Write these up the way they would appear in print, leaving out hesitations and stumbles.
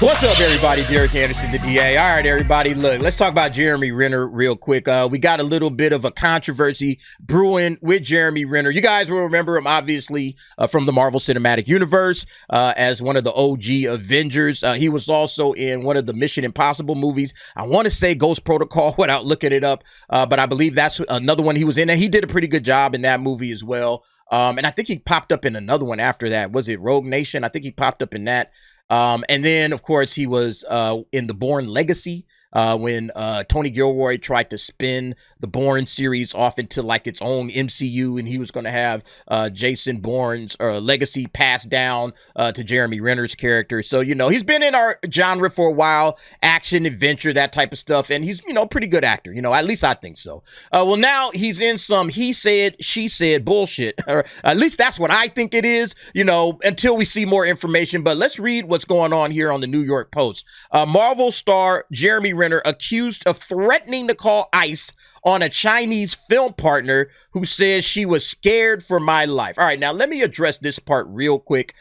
What's up, everybody? Derek Anderson, the DA. All right, everybody, look, let's talk about Jeremy Renner real quick. We got a little bit of a controversy brewing with Jeremy Renner. You guys will remember him, obviously, from the Marvel Cinematic Universe as one of the OG Avengers. He was also in one of the Mission Impossible movies. I want to say Ghost Protocol without looking it up, but I believe that's another one he was in, and he did a pretty good job in that movie as well. And I think he popped up in another one after that. Was it Rogue Nation? I think he popped up in that. And then, of course, he was in the Bourne Legacy when Tony Gilroy tried to spin the Bourne series off into like its own MCU, and he was going to have Jason Bourne's legacy passed down to Jeremy Renner's character. So, you know, he's been in our genre for a while, action, adventure, that type of stuff, and he's, you know, pretty good actor. You know, at least I think so. Well, now he's in some he said, she said bullshit, or at least that's what I think it is, you know, until we see more information. But let's read what's going on here on the New York Post. Marvel star Jeremy Renner accused of threatening to call ICE on a Chinese film partner who says she was scared for my life. All right, now let me address this part real quick.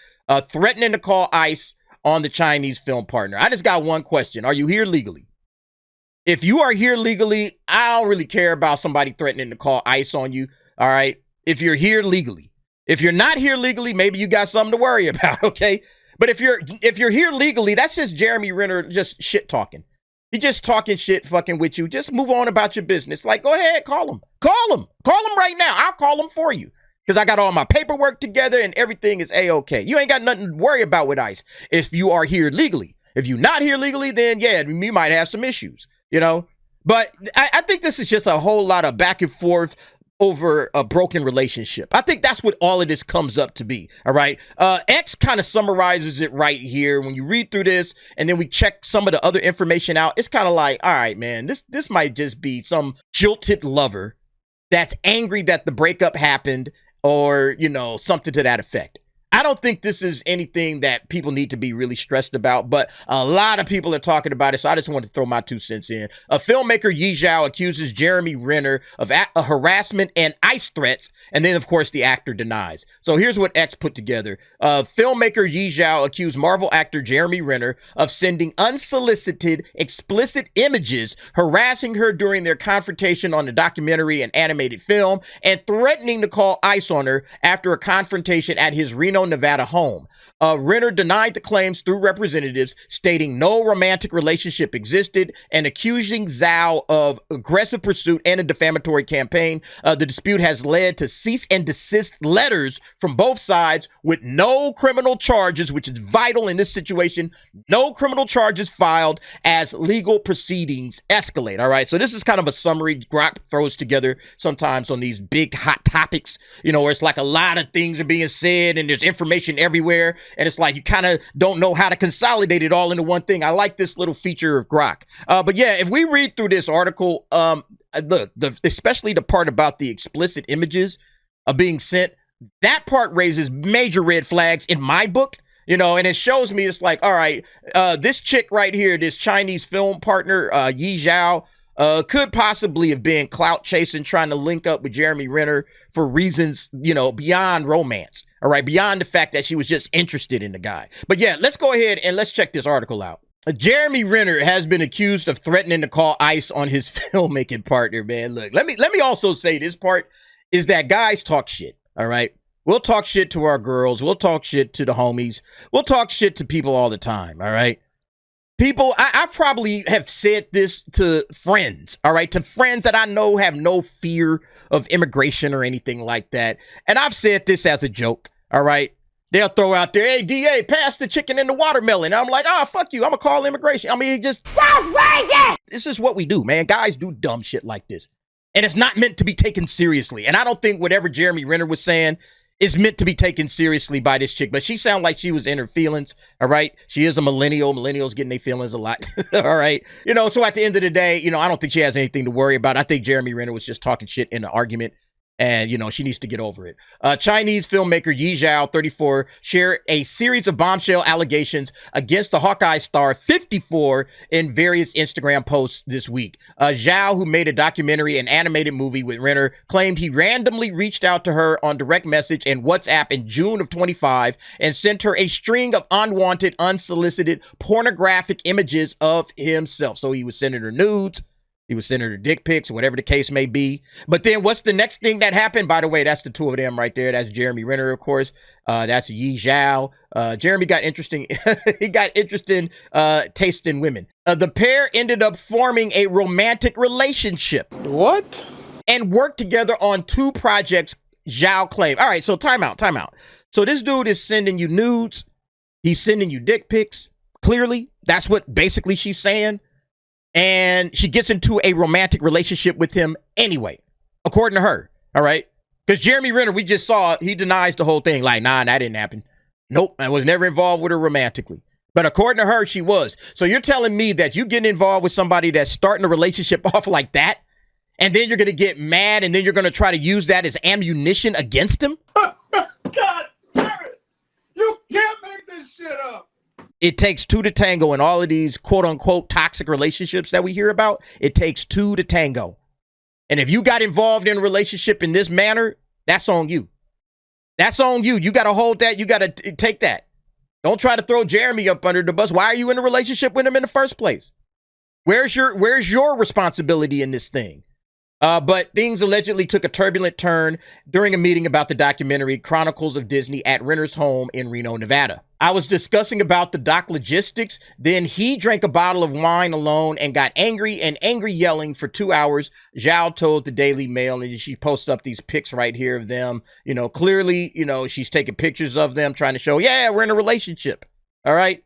Threatening to call ICE on the Chinese film partner. I just got one question. Are you here legally? If you are here legally, I don't really care about somebody threatening to call ICE on you. All right, if you're here legally. If you're not here legally, maybe you got something to worry about, okay? But if you're here legally, that's just Jeremy Renner just shit talking. He's just talking shit fucking with you. Just move on about your business. Like, go ahead, call him. Call him. Call him right now. I'll call him for you. Because I got all my paperwork together and everything is A-okay. You ain't got nothing to worry about with ICE if you are here legally. If you're not here legally, then yeah, you might have some issues, you know? But I think this is just a whole lot of back and forth over a broken relationship. I think that's what all of this comes up to be, all right? X kind of summarizes it right here. When you read through this and then we check some of the other information out, it's kind of like, all right, man, this might just be some jilted lover that's angry that the breakup happened or, you know, something to that effect. I don't think this is anything that people need to be really stressed about, but a lot of people are talking about it, so I just wanted to throw my 2 cents in. A filmmaker, Yi Zhou, accuses Jeremy Renner of harassment and ICE threats, and then, of course, the actor denies. So here's what X put together. Filmmaker Yi Zhou accused Marvel actor Jeremy Renner of sending unsolicited, explicit images, harassing her during their confrontation on the documentary and animated film, and threatening to call ICE on her after a confrontation at his Reno, Nevada home. Renner denied the claims through representatives, stating no romantic relationship existed and accusing Zhou of aggressive pursuit and a defamatory campaign. The dispute has led to cease and desist letters from both sides with no criminal charges, which is vital in this situation. No criminal charges filed as legal proceedings escalate. All right. So this is kind of a summary Grok throws together sometimes on these big hot topics, you know, where it's like a lot of things are being said and there's information everywhere. And it's like you kind of don't know how to consolidate it all into one thing. I like this little feature of Grok. But yeah, if we read through this article, look, especially the part about the explicit images being sent, that part raises major red flags in my book. You know, and it shows me it's like, all right, this chick right here, this Chinese film partner, Yi Zhou, could possibly have been clout chasing, trying to link up with Jeremy Renner for reasons, you know, beyond romance. All right, beyond the fact that she was just interested in the guy. But yeah, let's go ahead and let's check this article out. Jeremy Renner has been accused of threatening to call ICE on his filmmaking partner, man. Look, let me also say this part is that guys talk shit, all right? We'll talk shit to our girls. We'll talk shit to the homies. We'll talk shit to people all the time, all right? People, I probably have said this to friends, all right? To friends that I know have no fear of immigration or anything like that. And I've said this as a joke, all right? They'll throw out there, hey, DA, pass the chicken and the watermelon. And I'm like, oh, fuck you. I'm going to call immigration. I mean, just... That's crazy! This is what we do, man. Guys do dumb shit like this. And it's not meant to be taken seriously. And I don't think whatever Jeremy Renner was saying is meant to be taken seriously by this chick, but she sounded like she was in her feelings, all right? She is a millennial. Millennials getting their feelings a lot, all right? You know, so at the end of the day, you know, I don't think she has anything to worry about. I think Jeremy Renner was just talking shit in the argument. And, she needs to get over it. Chinese filmmaker Yi Zhou, 34, shared a series of bombshell allegations against the Hawkeye star, 54, in various Instagram posts this week. Zhou, who made a documentary and animated movie with Renner, claimed he randomly reached out to her on direct message and WhatsApp in June of 25 and sent her a string of unwanted, unsolicited, pornographic images of himself. So he was sending her nudes. He was sending her dick pics, whatever the case may be. But then what's the next thing that happened? By the way, that's the two of them right there. That's Jeremy Renner, of course. That's Yi Zhou. Jeremy got interesting. He got interesting taste in women. The pair ended up forming a romantic relationship. What? And worked together on 2 projects, Zhou claimed. All right, so time out. So this dude is sending you nudes. He's sending you dick pics. Clearly, that's what basically she's saying. And she gets into a romantic relationship with him anyway, according to her. All right. Because Jeremy Renner, we just saw, he denies the whole thing. Like, nah, that didn't happen. Nope. I was never involved with her romantically. But according to her, she was. So you're telling me that you getting involved with somebody that's starting a relationship off like that, and then you're going to get mad, and then you're going to try to use that as ammunition against him? God damn it. You can't make this shit up. It takes 2 to tango in all of these quote unquote toxic relationships that we hear about. It takes 2 to tango. And if you got involved in a relationship in this manner, that's on you. That's on you. You got to hold that. You got to take that. Don't try to throw Jeremy up under the bus. Why are you in a relationship with him in the first place? Where's your responsibility in this thing? But things allegedly took a turbulent turn during a meeting about the documentary Chronicles of Disney at Renner's home in Reno, Nevada. I was discussing about the doc logistics. Then he drank a bottle of wine alone and got angry yelling for 2 hours. Zhou told the Daily Mail, and she posts up these pics right here of them. Clearly, she's taking pictures of them trying to show, yeah, we're in a relationship. All right.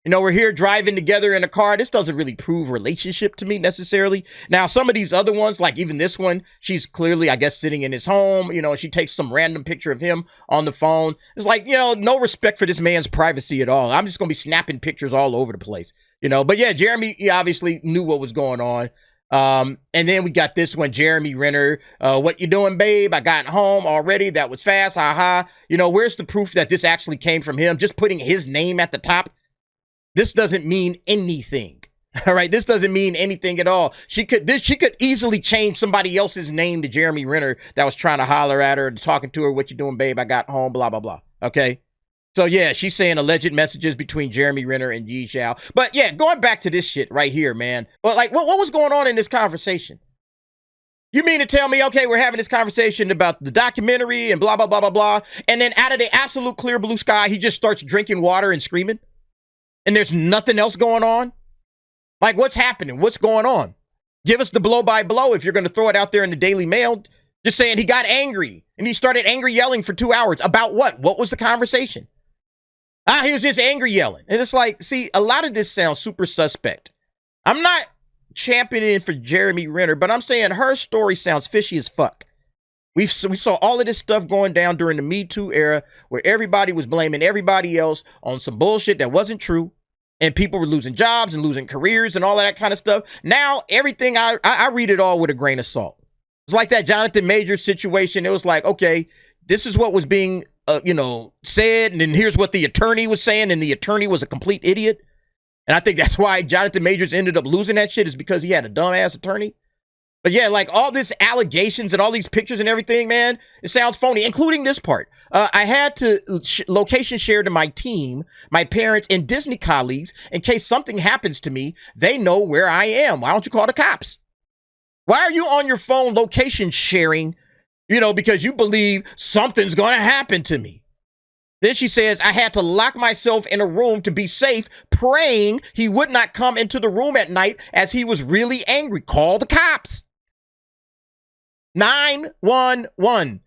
We're here driving together in a car. This doesn't really prove relationship to me necessarily. Now, some of these other ones, like even this one, she's clearly, I guess, sitting in his home. She takes some random picture of him on the phone. It's like, no respect for this man's privacy at all. I'm just going to be snapping pictures all over the place, But yeah, Jeremy, he obviously knew what was going on. And then we got this one, Jeremy Renner. What you doing, babe? I got home already. That was fast. Ha ha. Where's the proof that this actually came from him? Just putting his name at the top. This doesn't mean anything. All right. This doesn't mean anything at all. She could easily change somebody else's name to Jeremy Renner that was trying to holler at her, talking to her. What you doing, babe? I got home, blah, blah, blah. Okay. So yeah, she's saying alleged messages between Jeremy Renner and Yi Zhou. But yeah, going back to this shit right here, man. But like, what was going on in this conversation? You mean to tell me, okay, we're having this conversation about the documentary and blah, blah, blah, blah, blah. And then out of the absolute clear blue sky, he just starts drinking water and screaming? And there's nothing else going on? Like, what's happening? What's going on? Give us the blow by blow if you're going to throw it out there in the Daily Mail. Just saying he got angry and he started angry yelling for 2 hours. About what? What was the conversation? He was just angry yelling. And it's like, see, a lot of this sounds super suspect. I'm not championing for Jeremy Renner, but I'm saying her story sounds fishy as fuck. We saw all of this stuff going down during the Me Too era where everybody was blaming everybody else on some bullshit that wasn't true. And people were losing jobs and losing careers and all of that kind of stuff. Now, everything, I read it all with a grain of salt. It's like that Jonathan Majors situation. It was like, okay, this is what was being, said. And then here's what the attorney was saying. And the attorney was a complete idiot. And I think that's why Jonathan Majors ended up losing that shit, is because he had a dumbass attorney. But yeah, like all this allegations and all these pictures and everything, man, it sounds phony, including this part. I had to location share to my team, my parents, and Disney colleagues in case something happens to me. They know where I am. Why don't you call the cops? Why are you on your phone location sharing, because you believe something's going to happen to me? Then she says, I had to lock myself in a room to be safe, praying he would not come into the room at night as he was really angry. Call the cops. 911.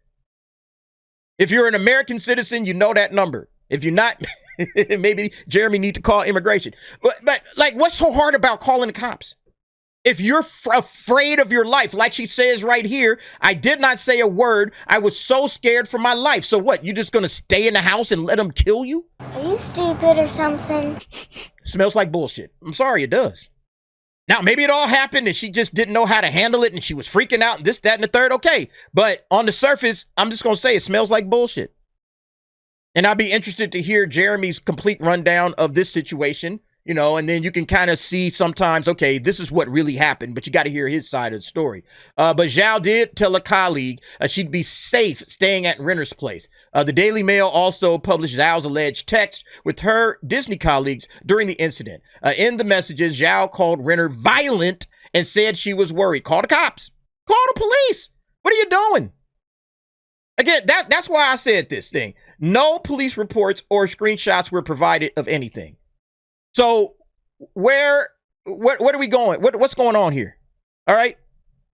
If you're an American citizen, you know that number. If you're not, maybe Jeremy need to call immigration. But like, what's so hard about calling the cops? If you're afraid of your life, like she says right here, I did not say a word. I was so scared for my life. So what? You just going to stay in the house and let them kill you? Are you stupid or something? Smells like bullshit. I'm sorry, it does. Now, maybe it all happened and she just didn't know how to handle it and she was freaking out and this, that, and the third. Okay. But on the surface, I'm just going to say it smells like bullshit. And I'd be interested to hear Jeremy's complete rundown of this situation, you know, and then you can kind of see sometimes, okay, this is what really happened, but you got to hear his side of the story. But Zhou did tell a colleague she'd be safe staying at Renner's place. The Daily Mail also published Zhou's alleged text with her Disney colleagues during the incident. In the messages, Zhou called Renner violent and said she was worried. Call the cops. Call the police. What are you doing? Again, that's why I said this thing. No police reports or screenshots were provided of anything. So what are we going? What's going on here? All right.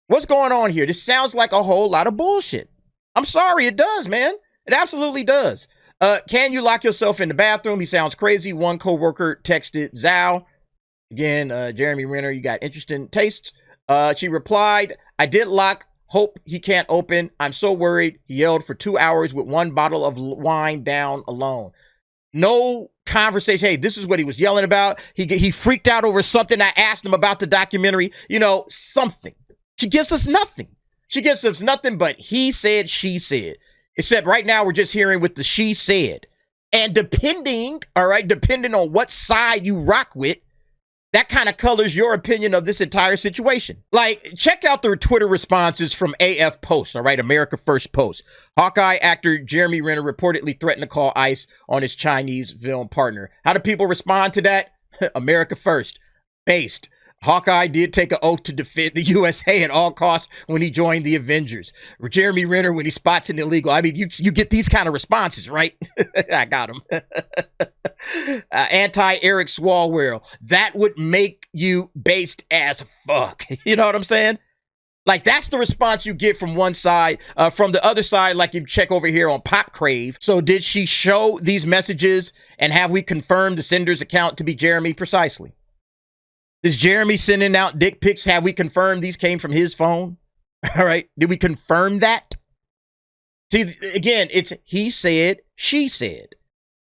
What's going on here? This sounds like a whole lot of bullshit. I'm sorry. It does, man. It absolutely does. Can you lock yourself in the bathroom? He sounds crazy. One coworker texted Zhou. Again, Jeremy Renner, you got interesting tastes. She replied, I did lock. Hope he can't open. I'm so worried. He yelled for 2 hours with one bottle of wine down alone. No conversation. Hey, this is what he was yelling about. He freaked out over something. I asked him about the documentary. You know, something. She gives us nothing. She gives us nothing but he said, she said. Except right now we're just hearing with the she said. And depending on what side you rock with, that kind of colors your opinion of this entire situation. Like, check out the Twitter responses from AF Post, all right, America First Post. Hawkeye actor Jeremy Renner reportedly threatened to call ICE on his Chinese film partner. How do people respond to that? America First. Based. Hawkeye did take an oath to defend the USA at all costs when he joined the Avengers. Jeremy Renner, when he spots an illegal, I mean, you get these kind of responses, right? I got him. Anti-Eric Swalwell. That would make you based as fuck. You know what I'm saying? Like, that's the response you get from one side. From the other side, like you check over here on Pop Crave. So did she show these messages and have we confirmed the sender's account to be Jeremy? Precisely. Is Jeremy sending out dick pics? Have we confirmed these came from his phone? All right. Did we confirm that? See, again, it's he said, she said.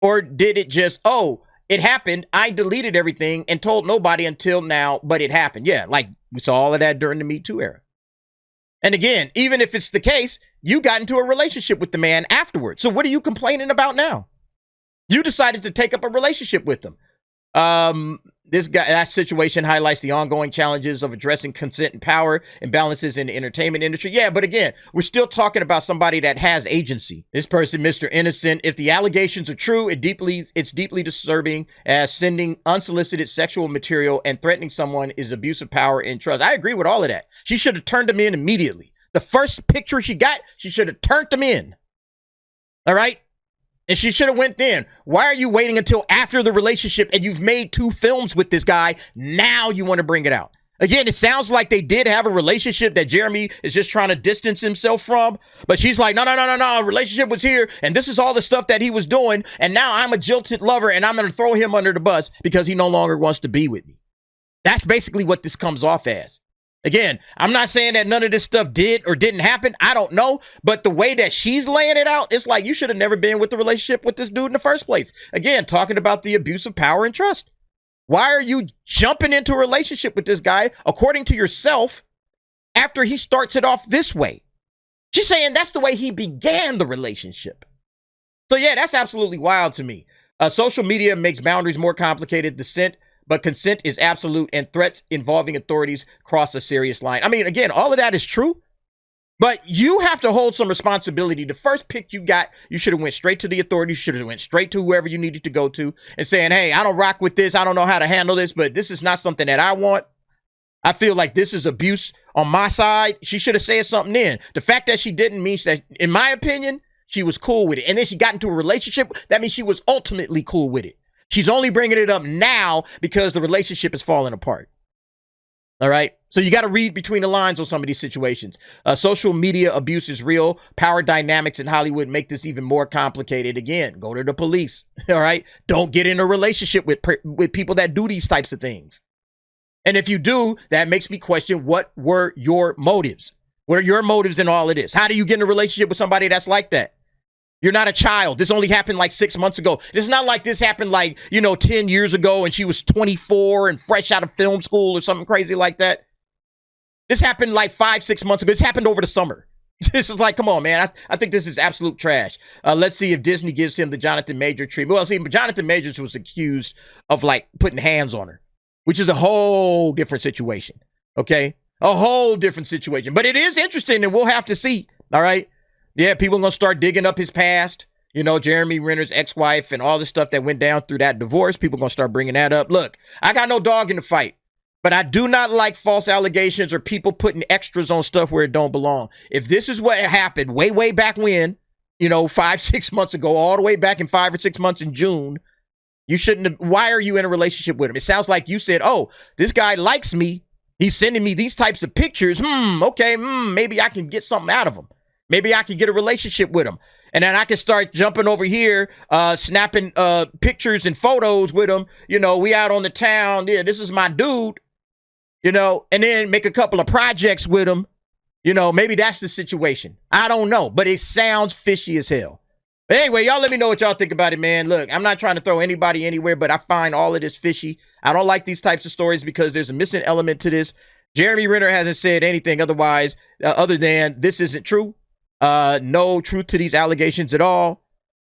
Or did it just, oh, it happened. I deleted everything and told nobody until now, but it happened. Yeah, like we saw all of that during the Me Too era. And again, even if it's the case, you got into a relationship with the man afterwards. So what are you complaining about now? You decided to take up a relationship with him. That situation highlights the ongoing challenges of addressing consent and power imbalances in the entertainment industry. Yeah, but again, we're still talking about somebody that has agency. This person, Mr. Innocent, if the allegations are true, it's deeply disturbing, as sending unsolicited sexual material and threatening someone is abuse of power and trust. I agree with all of that. She should have turned him in immediately. The first picture she got, she should have turned him in. All right? And she should have went then. Why are you waiting until after the relationship and you've made 2 films with this guy? Now you want to bring it out. Again, it sounds like they did have a relationship that Jeremy is just trying to distance himself from. But she's like, no. Relationship was here. And this is all the stuff that he was doing. And now I'm a jilted lover and I'm going to throw him under the bus because he no longer wants to be with me. That's basically what this comes off as. Again, I'm not saying that none of this stuff did or didn't happen. I don't know. But the way that she's laying it out, it's like you should have never been with the relationship with this dude in the first place. Again, talking about the abuse of power and trust. Why are you jumping into a relationship with this guy, according to yourself, after he starts it off this way? She's saying that's the way he began the relationship. So yeah, that's absolutely wild to me. Social media makes boundaries more complicated. But consent is absolute, and threats involving authorities cross a serious line. I mean, again, all of that is true, but you have to hold some responsibility. The first pick you got, you should have went straight to the authorities, should have went straight to whoever you needed to go to and saying, hey, I don't rock with this. I don't know how to handle this, but this is not something that I want. I feel like this is abuse on my side. She should have said something then. The fact that she didn't means that, in my opinion, she was cool with it. And then she got into a relationship. That means she was ultimately cool with it. She's only bringing it up now because the relationship is falling apart. All right. So you got to read between the lines on some of these situations. Social media abuse is real. Power dynamics in Hollywood make this even more complicated. Again, go to the police. All right. Don't get in a relationship with people that do these types of things. And if you do, that makes me question, what were your motives? What are your motives in all of this? How do you get in a relationship with somebody that's like that? You're not a child. This only happened like 6 months ago. It's not like this happened like, 10 years ago and she was 24 and fresh out of film school or something crazy like that. This happened like 5-6 months ago. This happened over the summer. This is like, come on, man. I think this is absolute trash. Let's see if Disney gives him the Jonathan Major treatment. Well, see, Jonathan Majors was accused of like putting hands on her, which is a whole different situation. Okay? A whole different situation. But it is interesting and we'll have to see. All right? Yeah, people are going to start digging up his past. Jeremy Renner's ex-wife and all the stuff that went down through that divorce. People are going to start bringing that up. Look, I got no dog in the fight, but I do not like false allegations or people putting extras on stuff where it don't belong. If this is what happened way, way back when, 5-6 months ago, all the way back in 5 or 6 months in June, you shouldn't have. Why are you in a relationship with him? It sounds like you said, oh, this guy likes me. He's sending me these types of pictures. Okay, maybe I can get something out of him. Maybe I could get a relationship with him. And then I can start jumping over here, snapping pictures and photos with him. We out on the town. Yeah, this is my dude. And then make a couple of projects with him. Maybe that's the situation. I don't know. But it sounds fishy as hell. But anyway, y'all let me know what y'all think about it, man. Look, I'm not trying to throw anybody anywhere, but I find all of this fishy. I don't like these types of stories because there's a missing element to this. Jeremy Renner hasn't said anything otherwise, other than this isn't true. No truth to these allegations at all.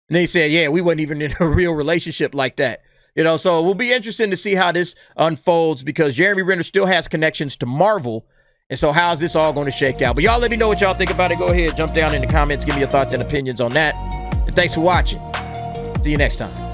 And they said, yeah, we wasn't even in a real relationship like that. So it will be interesting to see how this unfolds because Jeremy Renner still has connections to Marvel. And so how's this all going to shake out? But y'all let me know what y'all think about it. Go ahead, jump down in the comments, give me your thoughts and opinions on that. And thanks for watching. See you next time.